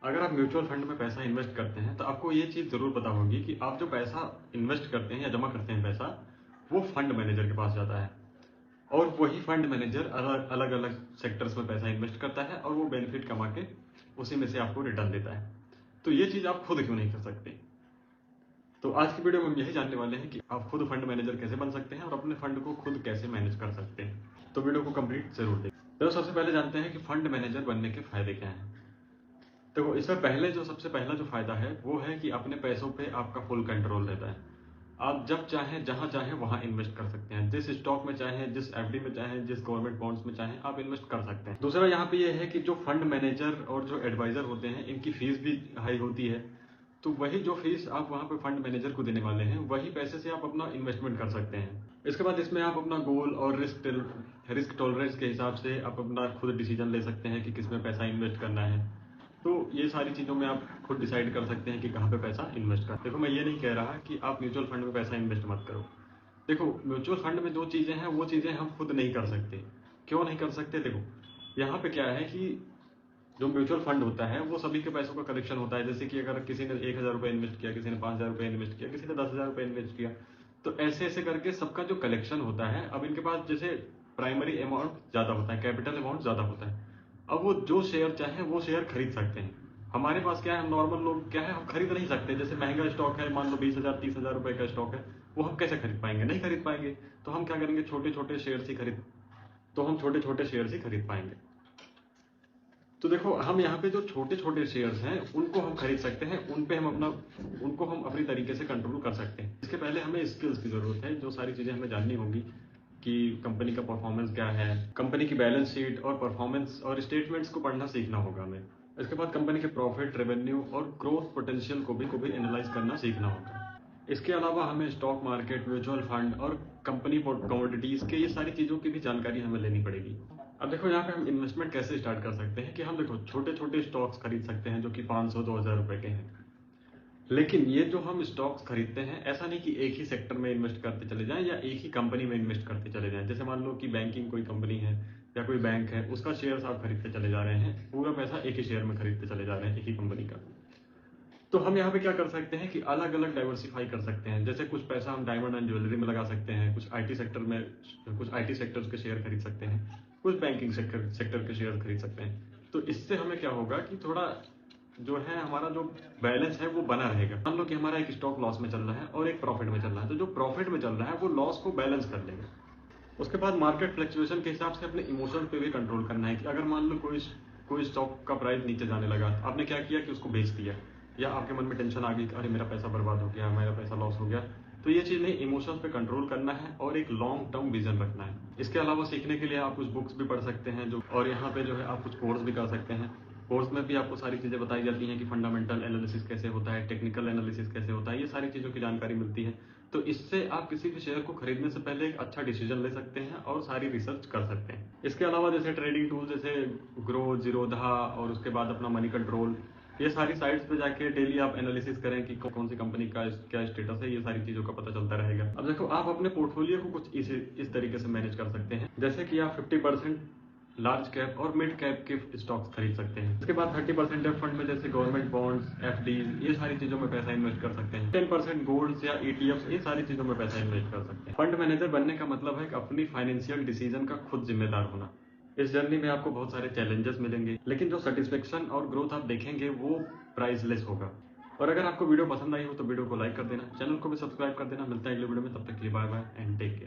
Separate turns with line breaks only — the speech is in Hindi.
अगर आप म्यूचुअल फंड में पैसा इन्वेस्ट करते हैं तो आपको ये चीज़ ज़रूर पता होगी कि आप जो पैसा इन्वेस्ट करते हैं या जमा करते हैं पैसा, वो फंड मैनेजर के पास जाता है और वही फंड मैनेजर अलग अलग सेक्टर्स में पैसा इन्वेस्ट करता है और वो बेनिफिट कमा के उसी में से आपको रिटर्न देता है। तो ये चीज़ आप खुद क्यों नहीं कर सकते? तो आज की वीडियो में हम यही जानने वाले हैं कि आप खुद फंड मैनेजर कैसे बन सकते हैं और अपने फंड को खुद कैसे मैनेज कर सकते हैं। तो वीडियो को कंप्लीट जरूर देखें। तो सबसे पहले जानते हैं कि फंड मैनेजर बनने के फायदे क्या हैं। देखो, इसमें पहले सबसे पहला जो फायदा है वो है कि अपने पैसों पे आपका फुल कंट्रोल रहता है। आप जब चाहें जहां चाहें वहां इन्वेस्ट कर सकते हैं, जिस स्टॉक में चाहें, जिस एफडी में चाहें, जिस गवर्नमेंट बॉन्ड्स में चाहें आप इन्वेस्ट कर सकते हैं। दूसरा यहाँ पे ये है कि जो फंड मैनेजर और जो एडवाइजर होते हैं इनकी फीस भी हाई होती है। तो वही जो फीस आप वहां पे फंड मैनेजर को देने वाले हैं वही पैसे से आप अपना इन्वेस्टमेंट कर सकते हैं। इसके बाद इसमें आप अपना गोल और रिस्क टॉलरेंस के हिसाब से आप अपना खुद डिसीजन ले सकते हैं कि किसमें पैसा इन्वेस्ट करना है। तो ये सारी चीज़ों में आप खुद डिसाइड कर सकते हैं कि कहाँ पे पैसा इन्वेस्ट कर। देखो, मैं ये नहीं कह रहा कि आप म्यूचुअल फंड में पैसा इन्वेस्ट मत करो। देखो, म्यूचुअल फंड में जो चीज़ें हैं वो चीज़ें हम खुद नहीं कर सकते। क्यों नहीं कर सकते? देखो, यहाँ पे क्या है कि जो म्यूचुअल फंड होता है वो सभी के पैसों का कलेक्शन होता है। जैसे कि अगर किसी ने 1,000 रुपये इन्वेस्ट किया, किसी ने 5,000 रुपये इन्वेस्ट किया, किसी ने 10,000 रुपये इन्वेस्ट किया, तो ऐसे ऐसे करके सबका जो कलेक्शन होता है, अब इनके पास जैसे प्राइमरी अमाउंट ज़्यादा होता है, कैपिटल अमाउंट ज़्यादा होता है। अब वो जो शेयर चाहे वो शेयर खरीद सकते हैं। हमारे पास क्या है, हम नॉर्मल लोग क्या है, हम खरीद नहीं सकते। जैसे महंगा स्टॉक है, मान लो 20,000 30,000 रुपए का स्टॉक है, वो हम कैसे खरीद पाएंगे? नहीं खरीद पाएंगे। तो हम क्या करेंगे, छोटे छोटे शेयर ही खरीद तो हम छोटे छोटे शेयर ही खरीद पाएंगे। तो देखो, हम यहाँ पे जो छोटे छोटे शेयर्स हैं उनको हम खरीद सकते हैं, उनको हम अपनी तरीके से कंट्रोल कर सकते हैं। इसके पहले हमें स्किल्स की जरूरत है, जो सारी चीजें हमें जाननी होगी कि कंपनी का परफॉर्मेंस क्या है, कंपनी की बैलेंस शीट और परफॉर्मेंस और स्टेटमेंट्स को पढ़ना सीखना होगा हमें। इसके बाद कंपनी के प्रॉफिट, रेवेन्यू और ग्रोथ पोटेंशियल को भी एनालाइज करना सीखना होगा। इसके अलावा हमें स्टॉक मार्केट, म्यूचुअल फंड और कंपनी कमोडिटीज के ये सारी चीजों की भी जानकारी हमें लेनी पड़ेगी। अब देखो, यहाँ पे हम इन्वेस्टमेंट कैसे स्टार्ट कर सकते हैं कि हम देखो छोटे छोटे स्टॉक्स खरीद सकते हैं जो कि 500 2,000 रुपए के हैं। लेकिन ये जो हम स्टॉक्स खरीदते हैं, ऐसा नहीं कि एक ही सेक्टर में इन्वेस्ट करते चले जाएं या एक ही कंपनी में इन्वेस्ट करते चले जाएं। जैसे मान लो कि बैंकिंग कोई कंपनी है या कोई बैंक है, उसका शेयर आप खरीदते चले जा रहे हैं, पूरा पैसा एक ही शेयर में खरीदते चले जा रहे हैं, एक ही कंपनी का। तो हम यहाँ पे क्या कर सकते हैं कि अलग अलग डाइवर्सिफाई कर सकते हैं। जैसे कुछ पैसा हम डायमंड एंड ज्वेलरी में लगा सकते हैं, कुछ आईटी सेक्टर्स के शेयर खरीद सकते हैं, कुछ बैंकिंग सेक्टर के शेयर खरीद सकते हैं। तो इससे हमें क्या होगा कि थोड़ा जो है हमारा जो बैलेंस है वो बना रहेगा। मान लो कि हमारा एक स्टॉक लॉस में चल रहा है और एक प्रॉफिट में चल रहा है, तो जो प्रॉफिट में चल रहा है वो लॉस को बैलेंस कर लेगा। उसके बाद मार्केट फ्लक्चुएशन के हिसाब से अपने इमोशन पे भी कंट्रोल करना है कि अगर मान लो कोई स्टॉक का प्राइस नीचे जाने लगा, तो आपने क्या किया कि उसको बेच दिया, या आपके मन में टेंशन आ गई कि अरे मेरा पैसा बर्बाद हो गया, मेरा पैसा लॉस हो गया। तो ये चीज़ नहीं, इमोशंस पे कंट्रोल करना है और एक लॉन्ग टर्म विजन रखना है। इसके अलावा सीखने के लिए आप कुछ बुक्स भी पढ़ सकते हैं, जो और यहाँ पे जो है आप कुछ कोर्स भी कर सकते हैं। कोर्स में भी आपको सारी चीज़ें बताई जाती हैं कि फंडामेंटल एनालिसिस कैसे होता है, टेक्निकल एनालिसिस कैसे होता है, ये सारी चीज़ों की जानकारी मिलती है। तो इससे आप किसी भी शेयर को खरीदने से पहले एक अच्छा डिसीजन ले सकते हैं और सारी रिसर्च कर सकते हैं। इसके अलावा जैसे ट्रेडिंग टूल जैसे ग्रो, जीरोधा और उसके बाद अपना मनी कंट्रोल, ये सारी साइट्स पे जाके डेली आप एनालिसिस करें कि कौन सी कंपनी का क्या स्टेटस है, ये सारी चीज़ों का पता चलता रहेगा। अब देखो, आप अपने पोर्टफोलियो को कुछ इस तरीके से मैनेज कर सकते हैं, जैसे कि आप 50% लार्ज कैप और मिड कैप के स्टॉक्स खरीद सकते हैं। इसके बाद 30% डेब्ट फंड में जैसे गवर्नमेंट बॉन्ड्स, एफडीज, ये सारी चीजों में पैसा इन्वेस्ट कर सकते हैं। 10% गोल्ड या ईटीएफ, ये सारी चीजों में पैसा इन्वेस्ट कर सकते हैं। फंड मैनेजर बनने का मतलब है कि अपनी फाइनेंशियल डिसीजन का खुद जिम्मेदार होना। इस जर्नी में आपको बहुत सारे चैलेंजेस मिलेंगे, लेकिन जो सेटिस्फेक्शन और ग्रोथ आप देखेंगे वो प्राइसलेस होगा। और अगर आपको वीडियो पसंद आई हो तो वीडियो को लाइक कर देना, चैनल को भी सब्सक्राइब कर देना। मिलता है अगले वीडियो में, तब तक के लिए bye bye and take care.